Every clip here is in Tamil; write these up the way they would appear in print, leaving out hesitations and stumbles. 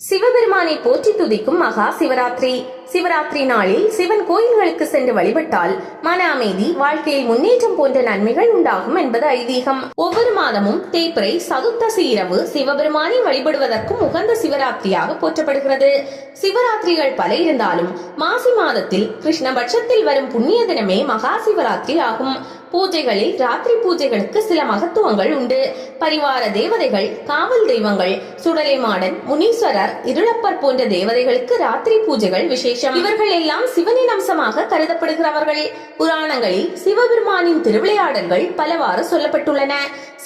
சிவபெருமானை போற்றி துதிக்கும் மகா சிவராத்திரி. சிவராத்திரி நாளில் சிவன் கோயில்களுக்கு சென்று வழிபட்டால் மன அமைதி, வாழ்க்கையில் முன்னேற்றம் போன்ற நன்மைகள் உண்டாகும் என்பது ஐதீகம். ஒவ்வொரு மாதமும் தேய்பிறை சதுர்த்தசி இரவு சிவபெருமானை வழிபடுவதற்கும் உகந்த சிவராத்திரியாக போற்றப்படுகிறது. சிவராத்திரிகள் பல இருந்தாலும் மாசி மாதத்தில் கிருஷ்ணபட்சத்தில் வரும் புண்ணிய தினமே மகா சிவராத்திரி ஆகும். பூஜைகளில் ராத்திரி பூஜைகளுக்கு சில மகத்துவங்கள் உண்டு. பரிவார தேவதைகள், காவல் தெய்வங்கள், சுடலை மாடன், முனீஸ்வரர், இருளப்பர் போன்ற தேவதைகளுக்கு ராத்திரி பூஜைகள் விசேஷம். இவர்கள் எல்லாம் சிவனின் அம்சமாக கருதப்படுகிறவர்கள். புராணங்களில் சிவபெருமானின் திருவிளையாடல்கள் பலவாறு சொல்லப்பட்டுள்ளன.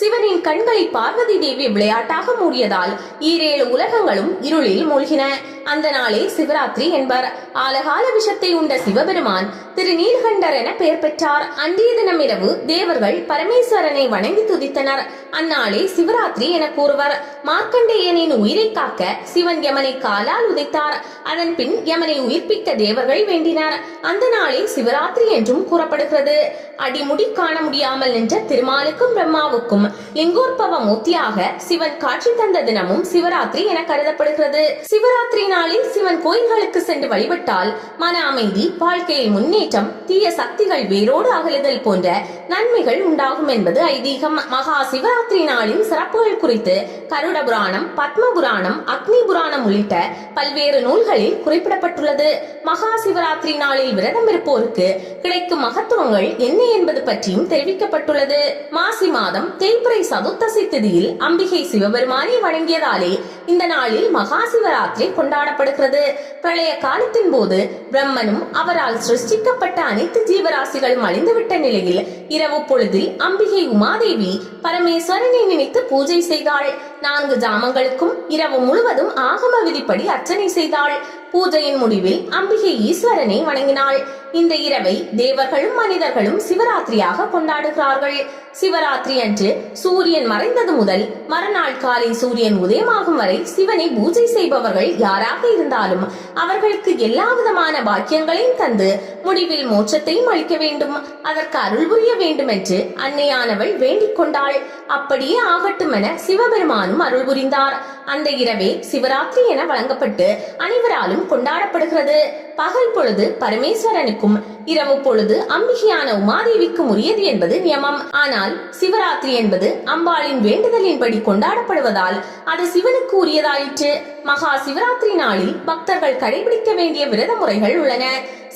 சிவனின் கண்களை பார்வதி தேவி விளையாட்டாக மூடியதால் 7 உலகங்களும் இருளில் மூழ்கின. அந்த நாளே சிவராத்திரி என்பர். ஆலகால விஷத்தை உண்ட சிவபெருமான் திருநீலகண்டர் என பெயர் பெற்றார். அன்றைய தினம் இரவு தேவர்கள் பரமேஸ்வரனை வணங்கி துதித்தனர். அந்நாளே சிவராத்திரி என கூறுவர். மார்க்கண்டேயனின் உயிரை காக்க சிவன் யமனை காலால் உதைத்தார். அதன் பின் யமனை உயிர்ப்பிக்க தேவர்கள் வேண்டினார். அந்த நாளே சிவராத்திரி என்றும் கூறப்படுகிறது. அடிமுடி காண முடியாமல் நின்ற திருமாலுக்கும் பிரம்மாவுக்கும் லிங்கோற்பவ மூர்த்தியாக சிவன் காட்சி தந்த தினமும் சிவராத்திரி என கருதப்படுகிறது. சிவராத்திரி நாளில் சிவன் கோயில்களுக்கு சென்று வழிபட்டால் மன அமைதி, வாழ்க்கையில் முன்னேற்றம், தீய சக்திகள் வேரோடு அகலுதல் போன்ற நன்மைகள் உண்டாகும் என்பது ஐதீகம். மகா சிவராத்திரி நாளின் சிறப்புகள் குறித்து கருட புராணம், பத்ம புராணம், அக்னி புராணம் உள்ளிட்ட பல்வேறு நூல்களில் குறிப்பிடப்பட்டுள்ளது. மகா சிவராத்திரி நாளில் விரதம் இருப்போருக்கு கிடைக்கும் மகத்துவங்கள் என்ன என்பது பற்றியும் தெரிவிக்கப்பட்டுள்ளது. மாசி மாதம் தேய்பிறை சதுர்த்தசி திதியில் அம்பிகை சிவபெருமானை வணங்கியதாலே இந்த நாளில் மகா சிவராத்திரி கொண்டாடப்படுகிறது. பிரளய காலத்தின் போது பிரம்மனும் அவரால் சிருஷ்டிக்கப்பட்ட அனைத்து ஜீவராசிகளும் அழிந்துவிட்ட நிலையில் இரவு பொழுதில் அம்பிகை உமாதேவி பரமேஸ்வரனை நினைத்து பூஜை செய்தாள். 4 ஜாமங்களுக்கும் இரவு முழுவதும் ஆகம விதிப்படி அர்ச்சனை செய்தாள். பூஜையின் முடிவில் அம்பிகை ஈஸ்வரனை வணங்கினாள். இந்த இரவை தேவர்களும் மனிதர்களும் சிவராத்திரியாக கொண்டாடுகிறார்கள். சிவராத்திரி அன்று சூரியன் மறைந்தது முதல் மறுநாள் காலை சூரியன் உதயமாகும் வரை சிவனை பூஜை செய்பவர்கள் யாராக இருந்தாலும் அவர்களுக்கு எல்லா விதமான பாக்கியங்களையும் தந்து முடிவில் மோட்சத்தையும் அளிக்க வேண்டும், அதற்கு அருள் புரிய வேண்டும் என்று அன்னையானவள் வேண்டிக் கொண்டாள். அப்படியே ஆகட்டும் என சிவபெருமானும் அருள் புரிந்தார். அந்த இரவே சிவராத்திரி என வழங்கப்பட்டு அனைவராலும் கொண்டாடப்படுகிறது. பகல் பொழுது பரமேஸ்வரனுக்கும், இரவு பொழுது அம்பிகையான உமாதேவிக்கும் உரியது என்பது நியமம். ஆனால் சிவராத்திரி என்பது அம்பாளின் வேண்டுதலின்படி கொண்டாடப்படுவதால் அது சிவனுக்கு உரியதாயிற்று. மகா சிவராத்திரி நாளில் பக்தர்கள் கடைபிடிக்க வேண்டிய விரத முறைகள் உள்ளன.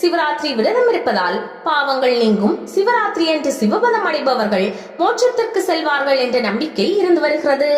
சிவராத்திரி விரதம் இருப்பதால் பாவங்கள் நீங்கும். சிவராத்திரி என்று சிவபதம் அடைபவர்கள் மோட்சத்திற்கு செல்வார்கள் என்ற நம்பிக்கை இருந்து வருகிறது.